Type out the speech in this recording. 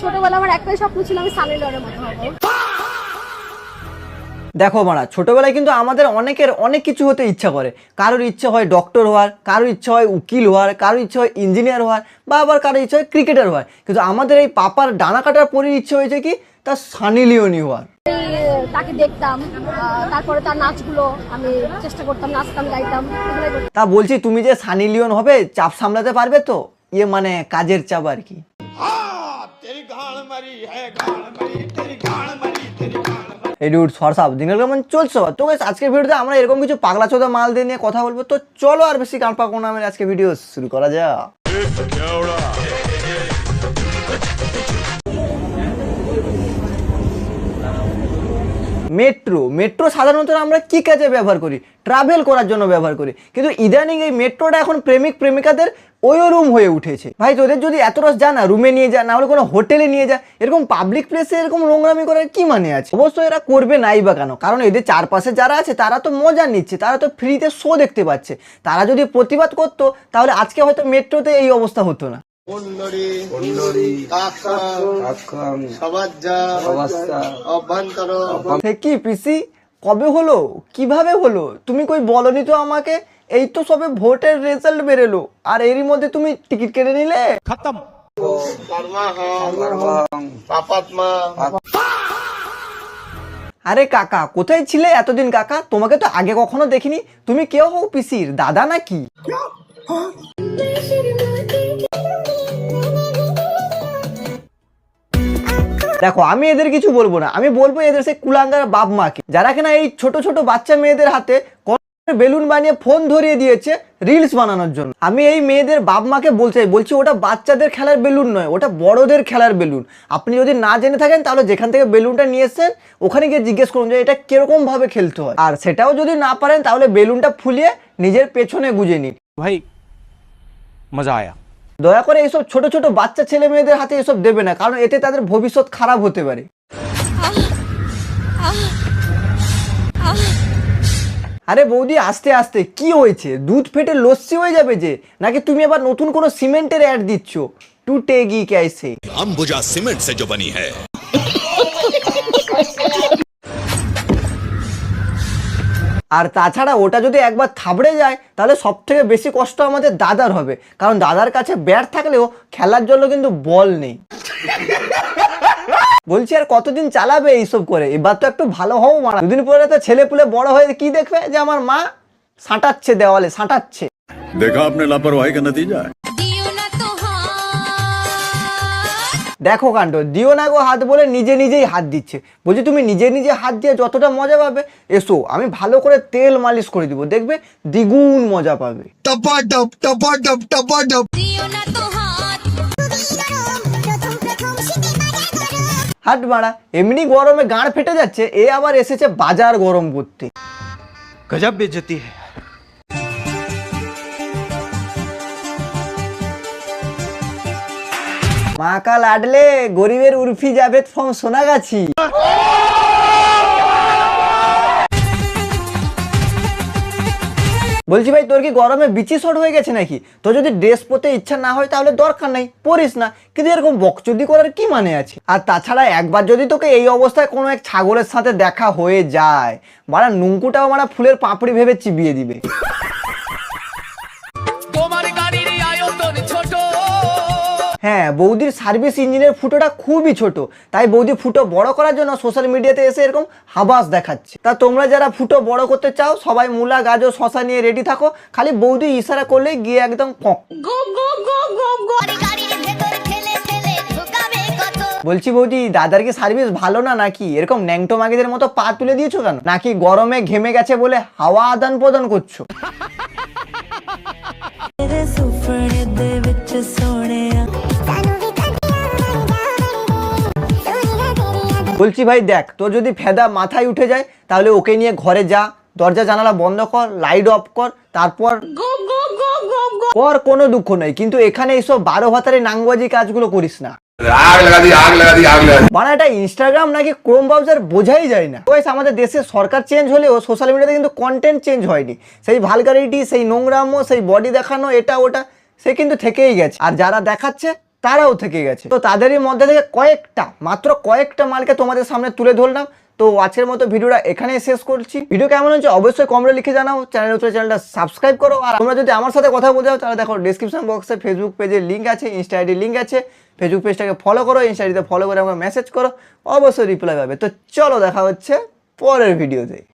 ছোটবেলা আমার একটাই স্বপ্ন ছিল আমি সানি লিওনের মতো হব। দেখো মারা, ছোটবেলায় কিন্তু আমাদের অনেকের অনেক কিছু হতে ইচ্ছা করে। কারোর ইচ্ছা হয় ডক্টর হওয়ার, কারোর ইচ্ছা হয় উকিল হওয়ার, কারোর ইচ্ছা হয় ইঞ্জিনিয়ার হওয়ার, বা আবার কারোর ইচ্ছা হয় ক্রিকেটার হওয়ার। কিন্তু আমাদের এই পাপার ডানা কাটার পরের ইচ্ছে হয়েছে কি, তার সানি লিওনি হওয়ার। তাকে দেখতাম, তারপরে তার নাচগুলো আমি চেষ্টা করতাম, নাচতাম, গাইতাম, এগুলোই করতাম। তা বলছি, তুমি যে সানি লিওন হবে, চাপ সামলাতে পারবে তো? মানে কাজের চাপ আর কি। এই ডুড সরসাব দিনের কেমন চলছে? তো গাইস, আজকের ভিডিওতে আমরা এরকম কিছু পাগলা চোদা মাল দিয়ে নিয়ে কথা বলবো। তো চলো আর বেশি গান পাকো না, আজকে ভিডিও শুরু করা যাক। মেট্রো সাধারণত আমরা কি কাজে ব্যবহার করি? ট্রাভেল করার জন্য ব্যবহার করি। কিন্তু ইদানিং এই মেট্রোটা এখন প্রেমিক প্রেমিকাদের ওই রুম হয়ে উঠেছে। ভাই, তোদের যদি এত রস যা না, রুমে নিয়ে যা, না হলে কোনো হোটেলে নিয়ে যা। এরকম পাবলিক প্লেসে এরকম নোংরামি করার কি মানে আছে? অবশ্যই এরা করবে নাই বা কেন? কারণ এদের চারপাশে যারা আছে তারা তো মজা নিচ্ছে, তারা তো ফ্রিতে শো দেখতে পাচ্ছে। তারা যদি প্রতিবাদ করতো তাহলে আজকে হয়তো মেট্রোতে এই অবস্থা হতো না। কি পিসি, কবে হলো, কিভাবে হলো? তুমি কই বলনি তো আমাকে। এই তো সবে ভোটের রেজাল্ট বেরোলো, আর এরই মধ্যে তুমি টিকিট কেটে নিলে। খতম। আরে কাকা, কোথায় ছিলে এতদিন? কাকা, তোমাকে তো আগে কখনো দেখিনি। তুমি কেউ হও পিসির দাদা নাকি? দেখো, আমি এদের কিছু বলবো না, আমি বলবো এদের সেই কুলাঙ্গার বাপ মাকে, যারা কিনা এই ছোট ছোট বাচ্চা মেয়েদের হাতে বেলুন বানিয়ে ফোন ধরিয়ে দিয়েছে রিলস বানানোর জন্য। আমি এই মেয়েদের বাপ মাকে বলছি ওটা বাচ্চাদের খেলার বেলুন নয়, ওটা বড়দের খেলার বেলুন। আপনি যদি না জেনে থাকেন তাহলে যেখান থেকে বেলুনটা নিয়ে এসেছেন ওখানে গিয়ে জিজ্ঞেস করুন যে এটা কিরকম ভাবে খেলতে হয়। আর সেটাও যদি না পারেন তাহলে বেলুনটা ফুলিয়ে নিজের পেছনে গুজে নিন। ভাই মজা আয়া। দয়া করে এইসব ছোট ছোট বাচ্চা ছেলে মেয়েদের হাতে এসব দেবে না, কারণ এতে তাদের ভবিষ্যৎ খারাপ হতে পারে। আরে বৌদি, আস্তে আস্তে, কি হয়েছে? দুধ ফেটে লস্যি হয়ে যাবে যে, নাকি তুমি আবার নতুন কোনো সিমেন্টের অ্যাড দিচ্ছ? টুটেগি ক্যাসে? अंबुजा सीमेंट से जो बनी है। আর তাছাড়া ওটা যদি একবার থাবড়ে যায় তাহলে সব থেকে বেশি কষ্ট আমাদের দাদার হবে, কারণ দাদার কাছে ব্যাট থাকলেও খেলার জন্য কিন্তু বল নেই। বলছি, আর কতদিন চালাবে এইসব করে? এবার তো একটু ভালো হও মারা। দুদিন পরে তো ছেলে পুলে বড় হয়ে কি দেখবে যে আমার মা সাঁটাচ্ছে, দেওয়ালে সাঁটাচ্ছে। देखा आपने लापरवाही का नतीजा है। দেখো কাণ্ড, দিও না গো হাত বলে নিজে নিজেই হাত দিচ্ছে। বলছি, তুমি নিজে নিজে হাত দিয়ে যতটা মজা পাবে, এসো আমি ভালো করে তেল মালিশ করে দিব, দেখবে দ্বিগুণ মজা পাবে। टपाटप टपाटप टपाटप। হাট বাড়া, এমনি গরমে গাঁড় ফেটে যাচ্ছে, এ আবার এসেছে বাজার গরম করতে। गजब बेइज्जती है। মা কা লাডলে গরিবের উর্ফি জাভেদ ফ্রম সোনাগাছি। বলছি ভাই, তোর কি গরমে বিচি শর্ট হয়ে গেছে নাকি? তো যদি ড্রেস পরতে ইচ্ছা না হয় তাহলে দরকার নেই, পরিস না। কিন্তু এরকম বকচুদি করার কি মানে আছে? আর তাছাড়া একবার যদি তোকে এই অবস্থায় কোনো এক ছাগলের সাথে দেখা হয়ে যায়, মারা নুঙ্কুটাও মারা ফুলের পাপড়ি ভেবে চিবিয়ে দিবে। হ্যাঁ, বৌদির সার্ভিস ইঞ্জিনের ফুটোটা খুবই ছোট, তাই বৌদি ফুটো বড় করার জন্য সোশ্যাল মিডিয়াতে এসে এরকম হাবাস দেখাচ্ছে। তা তোমরা যারা ফুটো বড় করতে চাও, সবাই মূলা, গাজর, শশা নিয়ে রেডি থাকো। খালি বৌদি ইশারা করলে গিয়ে একদম কক। বলছি বৌদি, দাদার কি সার্ভিস ভালো না নাকি? এরকম ন্যাংটো মাগিদের মতো পা তুলে দিয়েছো কেন? নাকি গরমে ঘেমে গেছে বলে হাওয়া আদান প্রদান করছো? বলছি ভাই দেখ, তোর যদি ফেদা মাথায় উঠে যায় তাহলে ওকে নিয়ে ঘরে যা, দরজা জানালা বন্ধ কর, লাইট অফ কর, তারপর কর, কোনো দুঃখ নেই। কিন্তু এখানে এইসব 12 ভাতারে নাংবাজি কাজগুলো করিস না। মানে এটা ইনস্টাগ্রাম নাকি ক্রোম ব্রাউজার বোঝাই যায় না। আমাদের দেশের সরকার চেঞ্জ হলেও সোশ্যাল মিডিয়াতে কিন্তু কন্টেন্ট চেঞ্জ হয়নি। সেই ভালগারিটি, সেই নোংরামো, সেই বডি দেখানো, এটা ওটা সে কিন্তু থেকেই গেছে। আর যারা দেখাচ্ছে তারাও থেকে গেছে। তো তাদেরই মধ্যে থেকে মাত্র কয়েকটা মালকে তোমাদের সামনে তুলে ধরলাম। তো আজকের মতো ভিডিওটা এখানেই শেষ করছি। ভিডিও কেমন হচ্ছে অবশ্যই কমেন্টে লিখে জানাও। চ্যানেলটা সাবস্ক্রাইব করো। আর তোমরা যদি আমার সাথে কথা বলতে চাও তাহলে দেখো ডেসক্রিপশন বক্সে ফেসবুক পেজের লিঙ্ক আছে, ইনস্টা আইডির লিঙ্ক আছে। ফেসবুক পেজটাকে ফলো করো, ইনস্টা আইডিতে ফলো করে আমাকে মেসেজ করো, অবশ্যই রিপ্লাই পাবে। তো চলো দেখা হচ্ছে পরের ভিডিওতে।